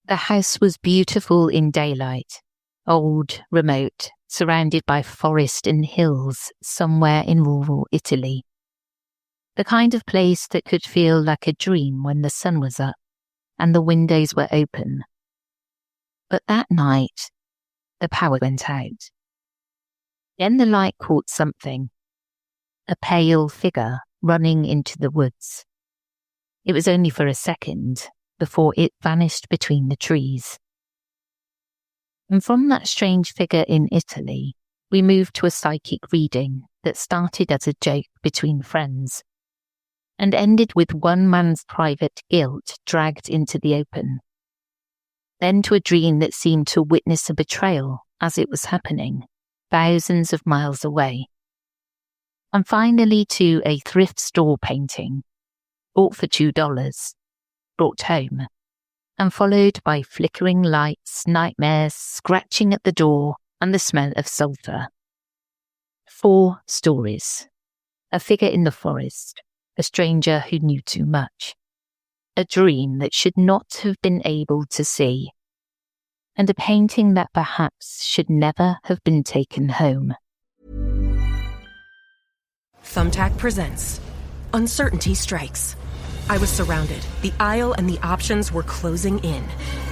The house was beautiful in daylight, old, remote, surrounded by forest and hills somewhere in rural Italy. The kind of place that could feel like a dream when the sun was up and the windows were open. But that night, the power went out. Then the light caught something, a pale figure running into the woods. It was only for a second before it vanished between the trees. And from that strange figure in Italy, we moved to a psychic reading that started as a joke between friends and ended with one man's private guilt dragged into the open. Then to a dream that seemed to witness a betrayal as it was happening, thousands of miles away. And finally to a thrift store painting, bought for $2, brought home, and followed by flickering lights, nightmares, scratching at the door, and the smell of sulphur. 4 stories. A figure in the forest, a stranger who knew too much, a dream that should not have been able to see, and a painting that perhaps should never have been taken home. Thumbtack presents Uncertainty Strikes. I was surrounded. The aisle and the options were closing in.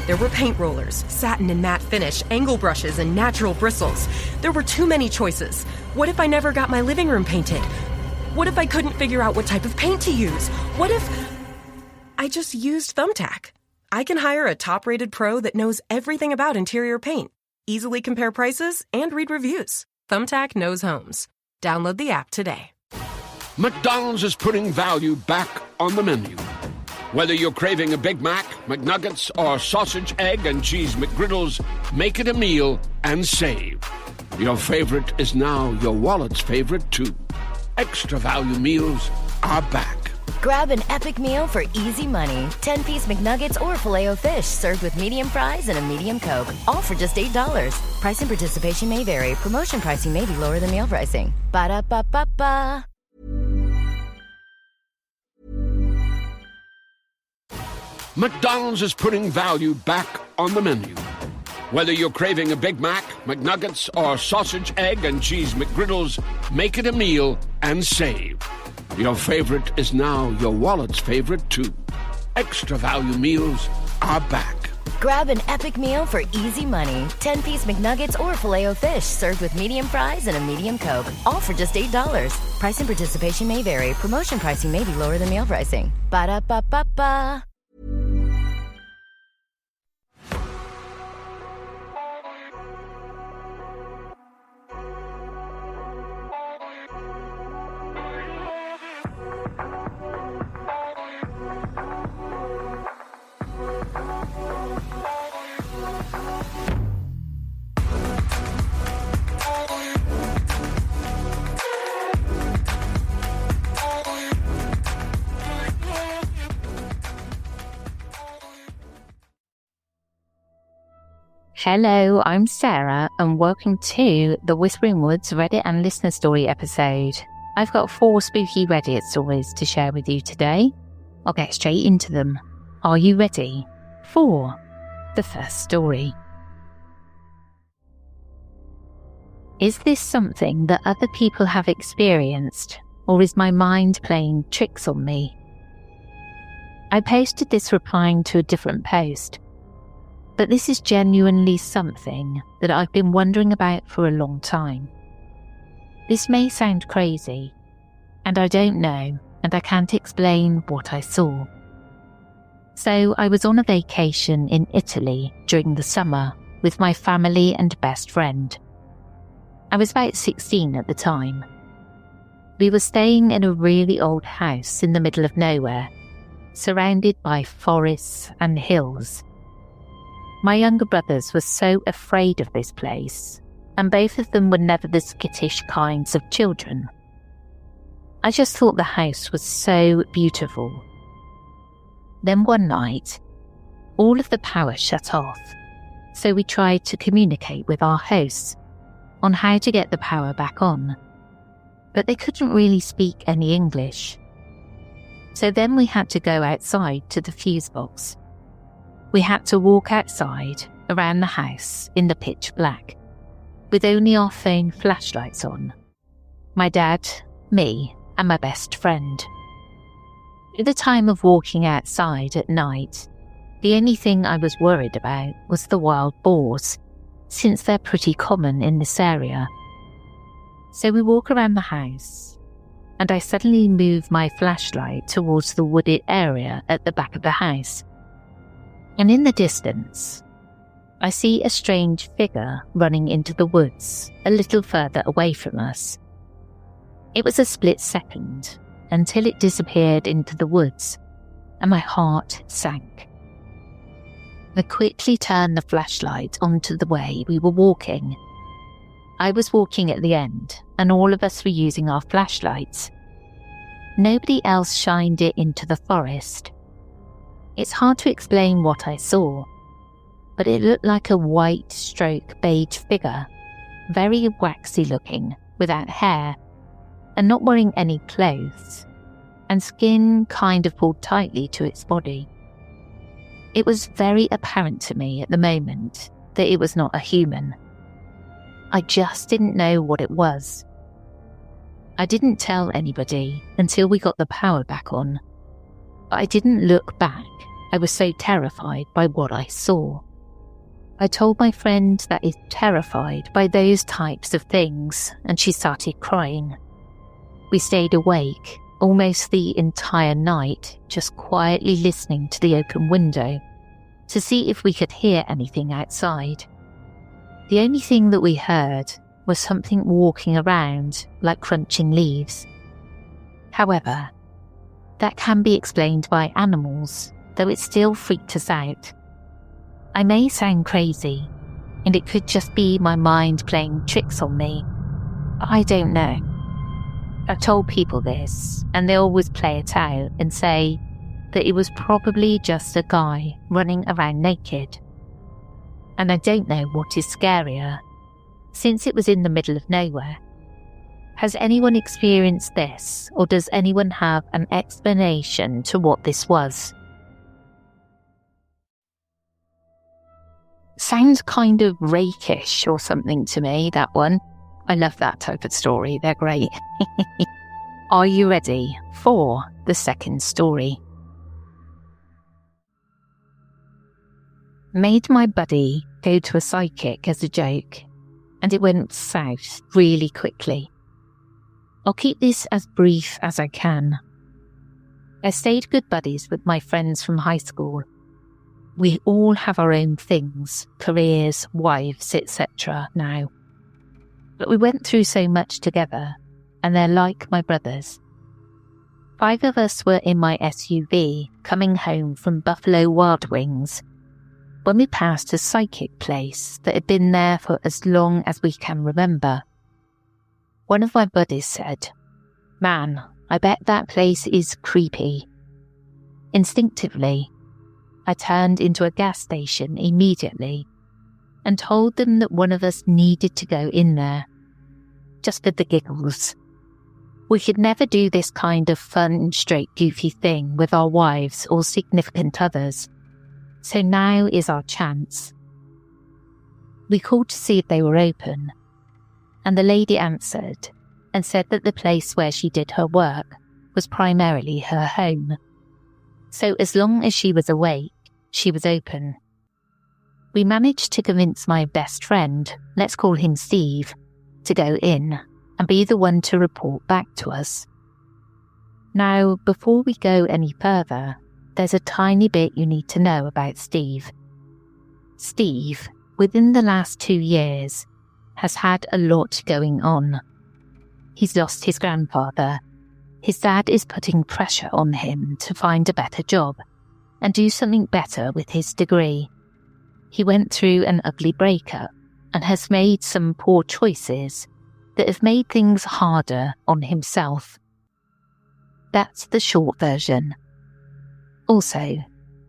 There were paint rollers, satin and matte finish, angle brushes, and natural bristles. There were too many choices. What if I never got my living room painted? What if I couldn't figure out what type of paint to use? What if I just used Thumbtack? I can hire a top-rated pro that knows everything about interior paint, easily compare prices, and read reviews. Thumbtack knows homes. Download the app today. McDonald's is putting value back on the menu. Whether you're craving a Big Mac, McNuggets, or sausage, egg, and cheese McGriddles, make it a meal and save. Your favorite is now your wallet's favorite, too. Extra value meals are back. Grab an epic meal for easy money. 10-piece McNuggets or Filet-O-Fish served with medium fries and a medium Coke. All for just $8. Price and participation may vary. Promotion pricing may be lower than meal pricing. Ba-da-ba-ba-ba. McDonald's is putting value back on the menu. Whether you're craving a Big Mac, McNuggets, or sausage, egg, and cheese McGriddles, make it a meal and save. Your favorite is now your wallet's favorite, too. Extra value meals are back. Grab an epic meal for easy money. 10-piece McNuggets or Filet-O-Fish served with medium fries and a medium Coke. All for just $8. Price and participation may vary. Promotion pricing may be lower than meal pricing. Ba-da-ba-ba-ba. Hello, I'm Sarah, and welcome to the Whispering Woods Reddit and Listener Story episode. I've got 4 spooky Reddit stories to share with you today. I'll get straight into them. Are you ready for the first story? Is this something that other people have experienced, or is my mind playing tricks on me? I posted this replying to a different post, but this is genuinely something that I've been wondering about for a long time. This may sound crazy, and I don't know, and I can't explain what I saw. So I was on a vacation in Italy during the summer with my family and best friend. I was about 16 at the time. We were staying in a really old house in the middle of nowhere, surrounded by forests and hills. My younger brothers were so afraid of this place, and both of them were never the skittish kinds of children. I just thought the house was so beautiful. Then one night, all of the power shut off, so we tried to communicate with our hosts on how to get the power back on, but they couldn't really speak any English. So then we had to go outside to the fuse box. We had to walk outside around the house in the pitch black, with only our phone flashlights on. My dad, me, and my best friend. At the time of walking outside at night, the only thing I was worried about was the wild boars, since they're pretty common in this area. So we walk around the house, and I suddenly move my flashlight towards the wooded area at the back of the house. And in the distance, I see a strange figure running into the woods a little further away from us. It was a split second until it disappeared into the woods, and my heart sank. I quickly turned the flashlight onto the way we were walking. I was walking at the end, and all of us were using our flashlights. Nobody else shined it into the forest. It's hard to explain what I saw, but it looked like a white stroke beige figure, very waxy looking, without hair, and not wearing any clothes, and skin kind of pulled tightly to its body. It was very apparent to me at the moment that it was not a human. I just didn't know what it was. I didn't tell anybody until we got the power back on, but I didn't look back. I was so terrified by what I saw. I told my friend that is terrified by those types of things, and she started crying. We stayed awake almost the entire night, just quietly listening to the open window to see if we could hear anything outside. The only thing that we heard was something walking around like crunching leaves. However, that can be explained by animals, though it still freaked us out. I may sound crazy, and it could just be my mind playing tricks on me. I don't know. I've told people this, and they always play it out and say that it was probably just a guy running around naked. And I don't know what is scarier, since it was in the middle of nowhere. Has anyone experienced this, or does anyone have an explanation to what this was? Sounds kind of rakish or something to me, that one. I love that type of story, they're great. Are you ready for the second story? Made my buddy go to a psychic as a joke, and it went south really quickly. I'll keep this as brief as I can. I stayed good buddies with my friends from high school. We all have our own things, careers, wives, etc. now. But we went through so much together, and they're like my brothers. 5 of us were in my SUV coming home from Buffalo Wild Wings when we passed a psychic place that had been there for as long as we can remember. One of my buddies said, "Man, I bet that place is creepy." Instinctively, I turned into a gas station immediately and told them that one of us needed to go in there, just for the giggles. We could never do this kind of fun, straight, goofy thing with our wives or significant others, so now is our chance. We called to see if they were open, and the lady answered and said that the place where she did her work was primarily her home. So as long as she was awake, she was open. We managed to convince my best friend, let's call him Steve, to go in and be the one to report back to us. Now, before we go any further, there's a tiny bit you need to know about Steve. Steve, within the last 2 years, has had a lot going on. He's lost his grandfather. His dad is putting pressure on him to find a better job and do something better with his degree. He went through an ugly breakup and has made some poor choices that have made things harder on himself. That's the short version. Also,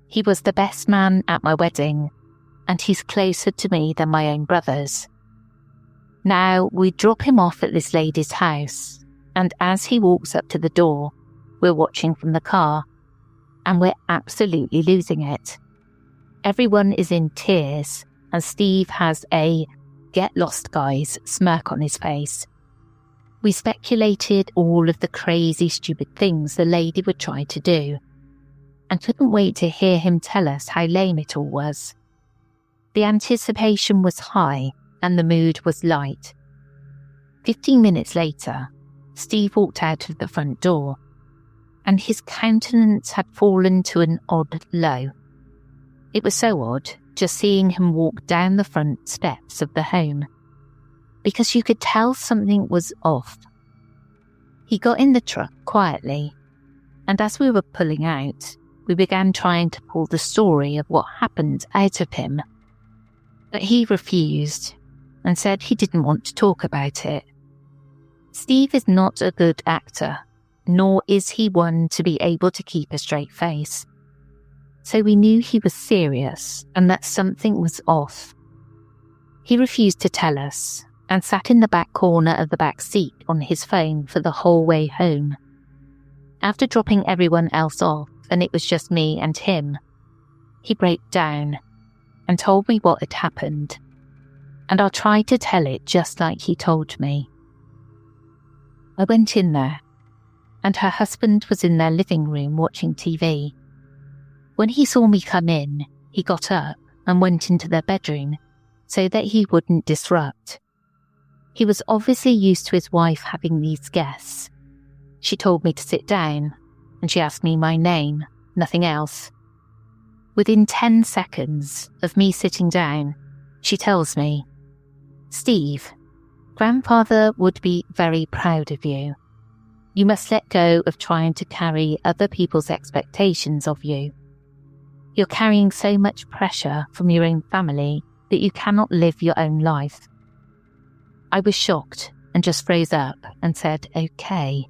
he was the best man at my wedding, and he's closer to me than my own brothers. Now, we drop him off at this lady's house, and as he walks up to the door, we're watching from the car, and we're absolutely losing it. Everyone is in tears, and Steve has a "get lost guys" smirk on his face. We speculated all of the crazy, stupid things the lady would try to do, and couldn't wait to hear him tell us how lame it all was. The anticipation was high, and the mood was light. 15 minutes later, Steve walked out of the front door, and his countenance had fallen to an odd low. It was so odd just seeing him walk down the front steps of the home, because you could tell something was off. He got in the truck quietly, and as we were pulling out, we began trying to pull the story of what happened out of him. But he refused and said he didn't want to talk about it. Steve is not a good actor, nor is he one to be able to keep a straight face. So we knew he was serious and that something was off. He refused to tell us and sat in the back corner of the back seat on his phone for the whole way home. After dropping everyone else off and it was just me and him, he broke down and told me what had happened, and I'll try to tell it just like he told me. I went in there, and her husband was in their living room watching TV. When he saw me come in, he got up and went into their bedroom so that he wouldn't disrupt. He was obviously used to his wife having these guests. She told me to sit down, and she asked me my name, nothing else. Within 10 seconds of me sitting down, she tells me, "Steve, Grandfather would be very proud of you. You must let go of trying to carry other people's expectations of you. You're carrying so much pressure from your own family that you cannot live your own life." I was shocked and just froze up and said, "Okay."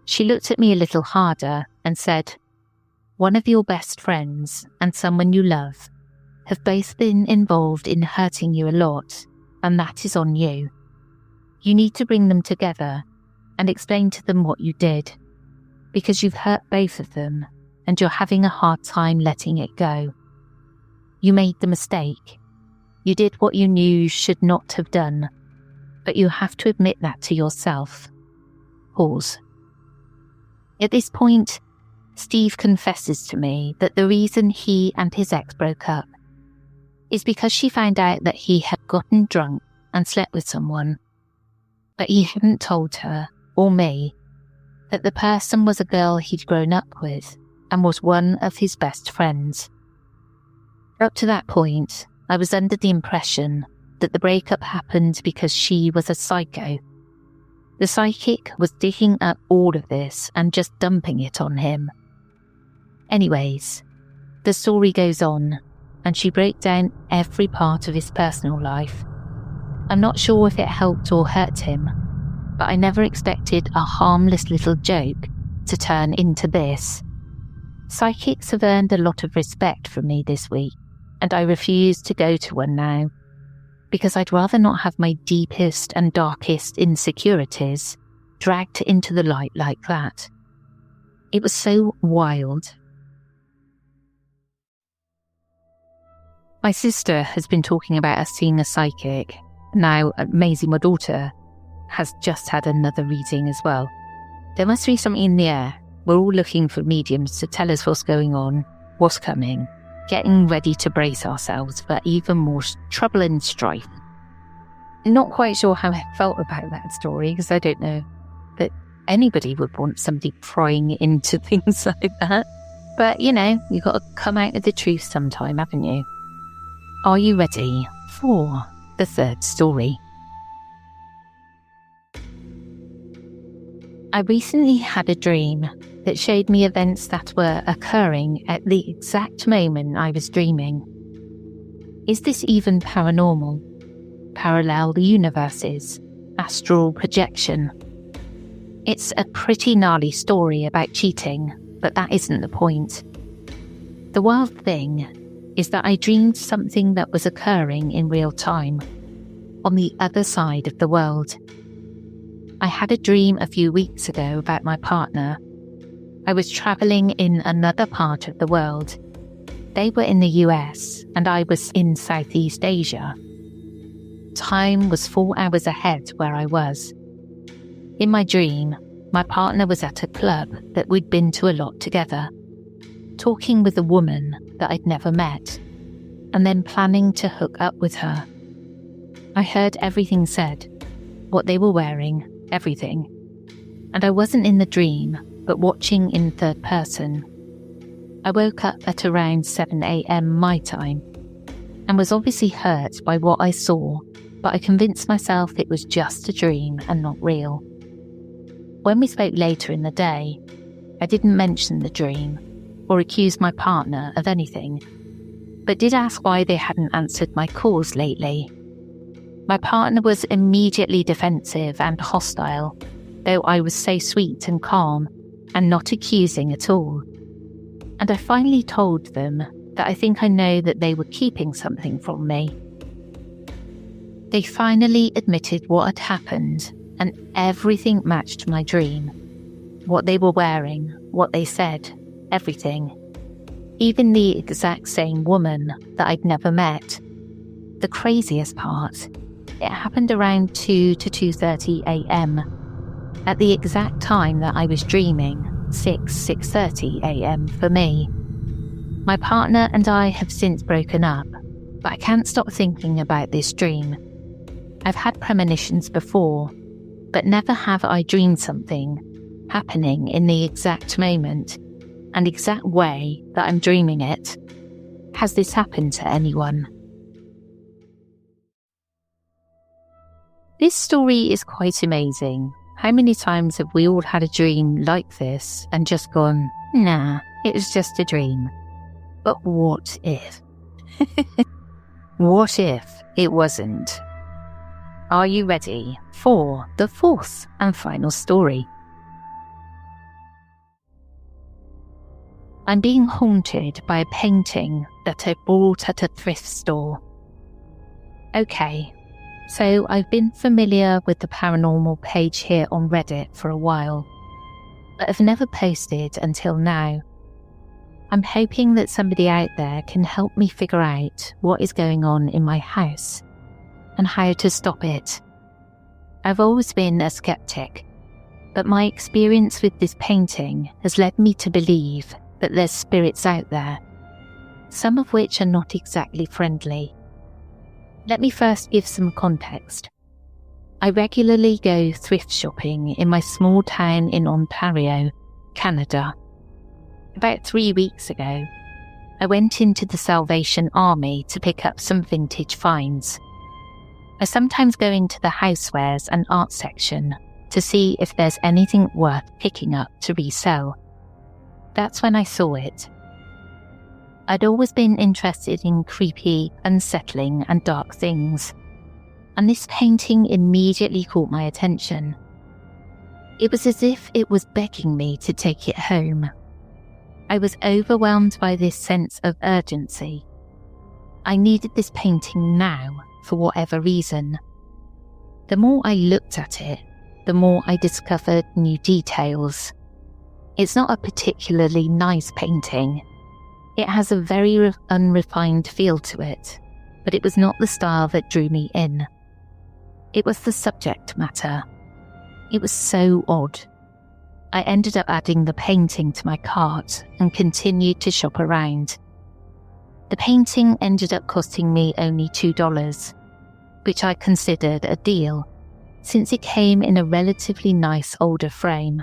She looked at me a little harder and said, "One of your best friends and someone you love have both been involved in hurting you a lot, and that is on you. You need to bring them together and explain to them what you did, because you've hurt both of them and you're having a hard time letting it go. You made the mistake. You did what you knew you should not have done, but you have to admit that to yourself." Pause. At this point, Steve confesses to me that the reason he and his ex broke up is because she found out that he had gotten drunk and slept with someone, but he hadn't told her, or me, that the person was a girl he'd grown up with and was one of his best friends. Up to that point, I was under the impression that the breakup happened because she was a psycho. The psychic was digging up all of this and just dumping it on him. Anyways, the story goes on, and she broke down every part of his personal life. I'm not sure if it helped or hurt him, but I never expected a harmless little joke to turn into this. Psychics have earned a lot of respect from me this week, and I refuse to go to one now, because I'd rather not have my deepest and darkest insecurities dragged into the light like that. It was so wild. My sister has been talking about us seeing a psychic. Now, Maisie, my daughter, has just had another reading as well. There must be something in the air. We're all looking for mediums to tell us what's going on, what's coming, getting ready to brace ourselves for even more trouble and strife. Not quite sure how I felt about that story, because I don't know that anybody would want somebody prying into things like that. But, you know, you've got to come out of the truth sometime, haven't you? Are you ready for the third story? I recently had a dream that showed me events that were occurring at the exact moment I was dreaming. Is this even paranormal? Parallel universes? Astral projection? It's a pretty gnarly story about cheating, but that isn't the point. The wild thing is that I dreamed something that was occurring in real time, on the other side of the world. I had a dream a few weeks ago about my partner. I was travelling in another part of the world. They were in the US and I was in Southeast Asia. Time was 4 hours ahead where I was. In my dream, my partner was at a club that we'd been to a lot together, talking with a woman that I'd never met, and then planning to hook up with her. I heard everything said, what they were wearing, everything. And I wasn't in the dream, but watching in third person. I woke up at around 7 a.m. my time, and was obviously hurt by what I saw, but I convinced myself it was just a dream and not real. When we spoke later in the day, I didn't mention the dream or accuse my partner of anything, but did ask why they hadn't answered my calls lately. My partner was immediately defensive and hostile, though I was so sweet and calm and not accusing at all. And I finally told them that I think I know that they were keeping something from me. They finally admitted what had happened, and everything matched my dream. What they were wearing, what they said, everything. Even the exact same woman that I'd never met. The craziest part, it happened around 2 to 2:30 a.m. At the exact time that I was dreaming, 6:30 a.m. for me. My partner and I have since broken up, but I can't stop thinking about this dream. I've had premonitions before, but never have I dreamed something happening in the exact moment and exact way that I'm dreaming it. Has this happened to anyone? This story is quite amazing. How many times have we all had a dream like this and just gone, nah, it was just a dream? But what if? What if it wasn't? Are you ready for the fourth and final story? I'm being haunted by a painting that I bought at a thrift store. Okay, so I've been familiar with the Paranormal page here on Reddit for a while, but have never posted until now. I'm hoping that somebody out there can help me figure out what is going on in my house and how to stop it. I've always been a skeptic, but my experience with this painting has led me to believe that there's spirits out there, some of which are not exactly friendly. Let me first give some context. I regularly go thrift shopping in my small town in Ontario, Canada. About 3 weeks ago, I went into the Salvation Army to pick up some vintage finds. I sometimes go into the housewares and art section to see if there's anything worth picking up to resell. That's when I saw it. I'd always been interested in creepy, unsettling and dark things, and this painting immediately caught my attention. It was as if it was begging me to take it home. I was overwhelmed by this sense of urgency. I needed this painting now, for whatever reason. The more I looked at it, the more I discovered new details. It's not a particularly nice painting. It has a very unrefined feel to it, but it was not the style that drew me in. It was the subject matter. It was so odd. I ended up adding the painting to my cart and continued to shop around. The painting ended up costing me only $2, which I considered a deal, since it came in a relatively nice older frame.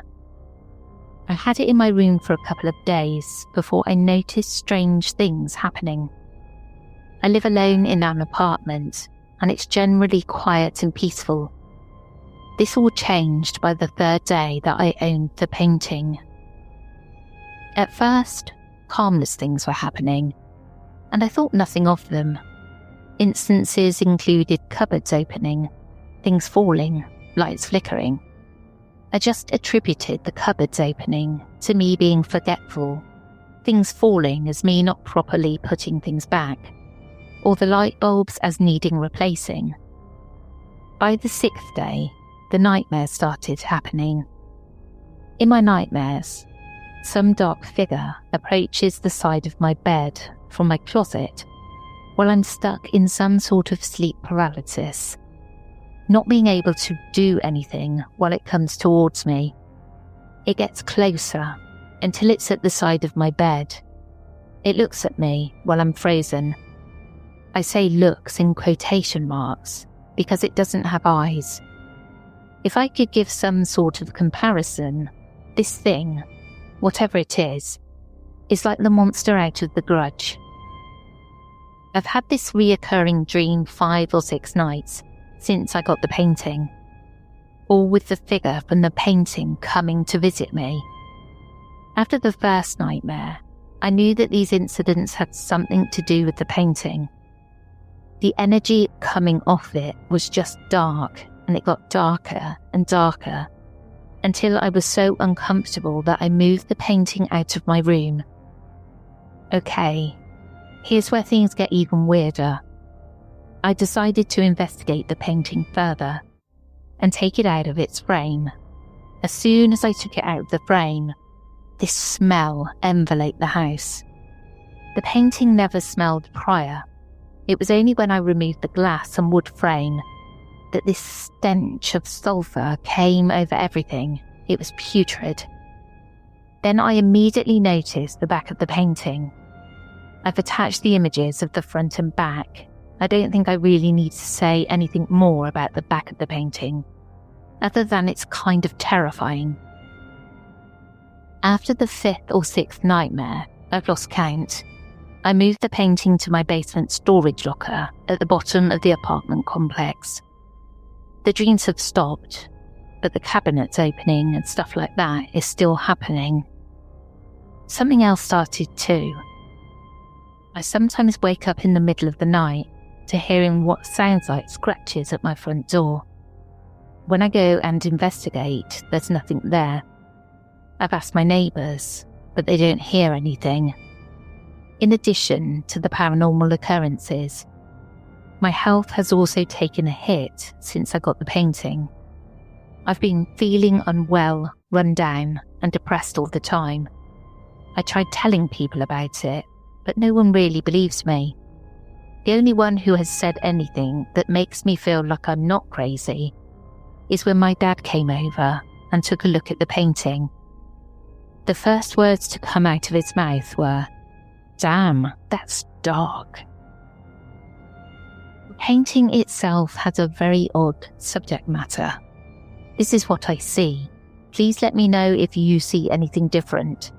I had it in my room for a couple of days before I noticed strange things happening. I live alone in an apartment, and it's generally quiet and peaceful. This all changed by the third day that I owned the painting. At first, harmless things were happening, and I thought nothing of them. Instances included cupboards opening, things falling, lights flickering. I just attributed the cupboards opening to me being forgetful, things falling as me not properly putting things back, or the light bulbs as needing replacing. By the 6th day, the nightmares started happening. In my nightmares, some dark figure approaches the side of my bed from my closet while I'm stuck in some sort of sleep paralysis, not being able to do anything while it comes towards me. It gets closer until it's at the side of my bed. It looks at me while I'm frozen. I say looks in quotation marks because it doesn't have eyes. If I could give some sort of comparison, this thing, whatever it is like the monster out of The Grudge. I've had this reoccurring dream 5 or 6 nights since I got the painting, all with the figure from the painting coming to visit me. After the first nightmare, I knew that these incidents had something to do with the painting. The energy coming off it was just dark, and it got darker and darker until I was so uncomfortable that I moved the painting out of my room. Okay, here's where things get even weirder. I decided to investigate the painting further and take it out of its frame. As soon as I took it out of the frame, this smell enveloped the house. The painting never smelled prior. It was only when I removed the glass and wood frame that this stench of sulphur came over everything. It was putrid. Then I immediately noticed the back of the painting. I've attached the images of the front and back. I don't think I really need to say anything more about the back of the painting, other than it's kind of terrifying. After the 5th or 6th nightmare, I've lost count, I moved the painting to my basement storage locker at the bottom of the apartment complex. The dreams have stopped, but the cabinets opening and stuff like that is still happening. Something else started too. I sometimes wake up in the middle of the night to hearing what sounds like scratches at my front door. When I go and investigate, there's nothing there. I've asked my neighbours, but they don't hear anything. In addition to the paranormal occurrences, my health has also taken a hit since I got the painting. I've been feeling unwell, run down, and depressed all the time. I tried telling people about it, but no one really believes me. The only one who has said anything that makes me feel like I'm not crazy is when my dad came over and took a look at the painting. The first words to come out of his mouth were, "Damn, that's dark." The painting itself has a very odd subject matter. This is what I see. Please let me know if you see anything different.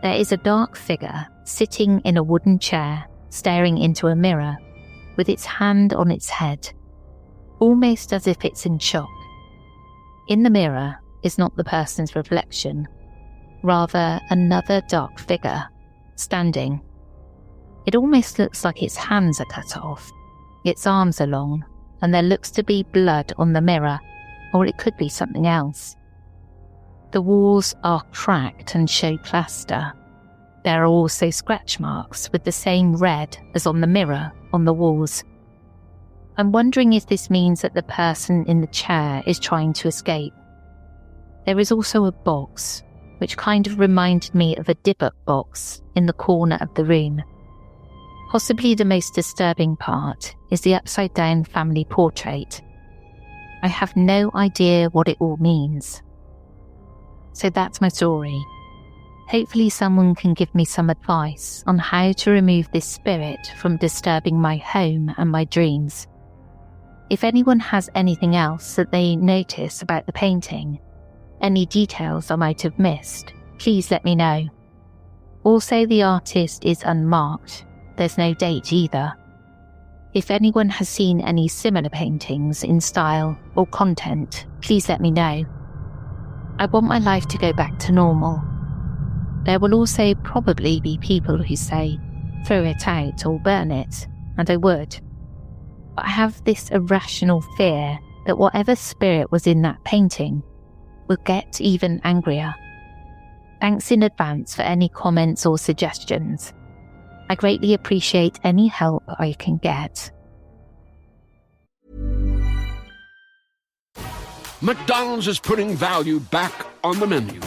There is a dark figure sitting in a wooden chair, staring into a mirror, with its hand on its head, almost as if it's in shock. In the mirror is not the person's reflection, rather another dark figure, standing. It almost looks like its hands are cut off, its arms are long, and there looks to be blood on the mirror, or it could be something else. The walls are cracked and show plaster. There are also scratch marks with the same red as on the mirror on the walls. I'm wondering if this means that the person in the chair is trying to escape. There is also a box, which kind of reminded me of a Dybbuk box in the corner of the room. Possibly the most disturbing part is the upside-down family portrait. I have no idea what it all means. So that's my story. Hopefully someone can give me some advice on how to remove this spirit from disturbing my home and my dreams. If anyone has anything else that they notice about the painting, any details I might have missed, please let me know. Also, the artist is unmarked. There's no date either. If anyone has seen any similar paintings in style or content, please let me know. I want my life to go back to normal. There will also probably be people who say, throw it out or burn it, and I would. But I have this irrational fear that whatever spirit was in that painting will get even angrier. Thanks in advance for any comments or suggestions. I greatly appreciate any help I can get. McDonald's is putting value back on the menu.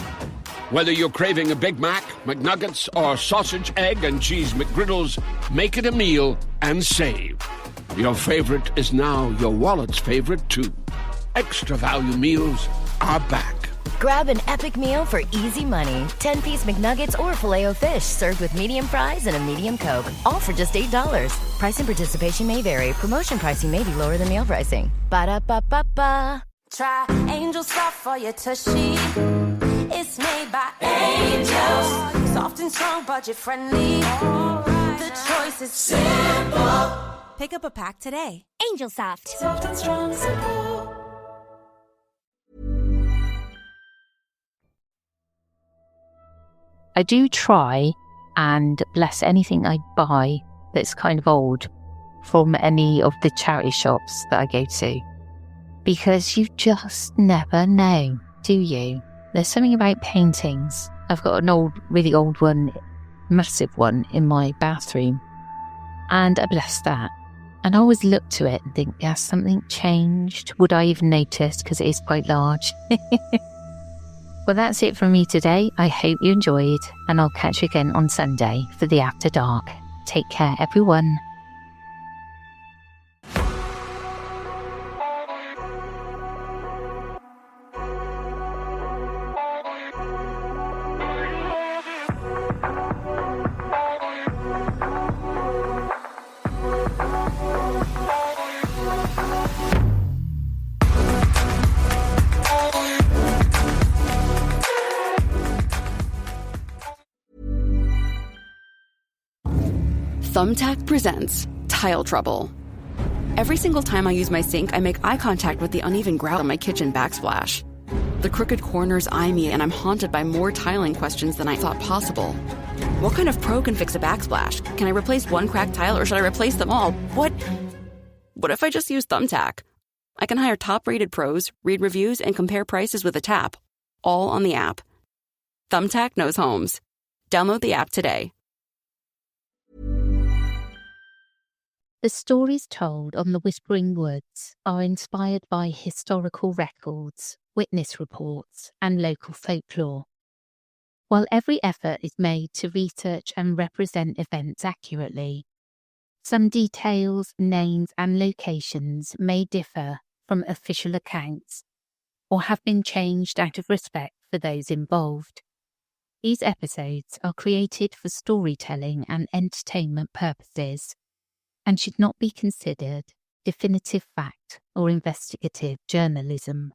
Whether you're craving a Big Mac, McNuggets, or sausage, egg, and cheese McGriddles, make it a meal and save. Your favorite is now your wallet's favorite, too. Extra value meals are back. Grab an epic meal for easy money. 10-piece McNuggets or Filet-O-Fish served with medium fries and a medium Coke. All for just $8. Price and participation may vary. Promotion pricing may be lower than meal pricing. Ba-da-ba-ba-ba. Try Angel Soft for your tushy. It's made by angels. Soft and strong, budget friendly. The choice is simple. Pick up a pack today. Angel Soft. Soft and strong, simple. I do try and bless anything I buy that's kind of old from any of the charity shops that I go to. Because you just never know, do you? There's something about paintings. I've got an old, really old one, massive one in my bathroom. And I bless that. And I always look to it and think, has something changed? Would I even notice? Because it is quite large. Well, that's it from me today. I hope you enjoyed, and I'll catch you again on Sunday for the After Dark. Take care, everyone. Thumbtack presents Tile Trouble. Every single time I use my sink, I make eye contact with the uneven grout on my kitchen backsplash. The crooked corners eye me, and I'm haunted by more tiling questions than I thought possible. What kind of pro can fix a backsplash? Can I replace one cracked tile, or should I replace them all? What if I just use Thumbtack? I can hire top-rated pros, read reviews, and compare prices with a tap, all on the app. Thumbtack knows homes. Download the app today. The stories told on the Whispering Woods are inspired by historical records, witness reports, and local folklore. While every effort is made to research and represent events accurately, some details, names, and locations may differ from official accounts or have been changed out of respect for those involved. These episodes are created for storytelling and entertainment purposes and should not be considered definitive fact or investigative journalism.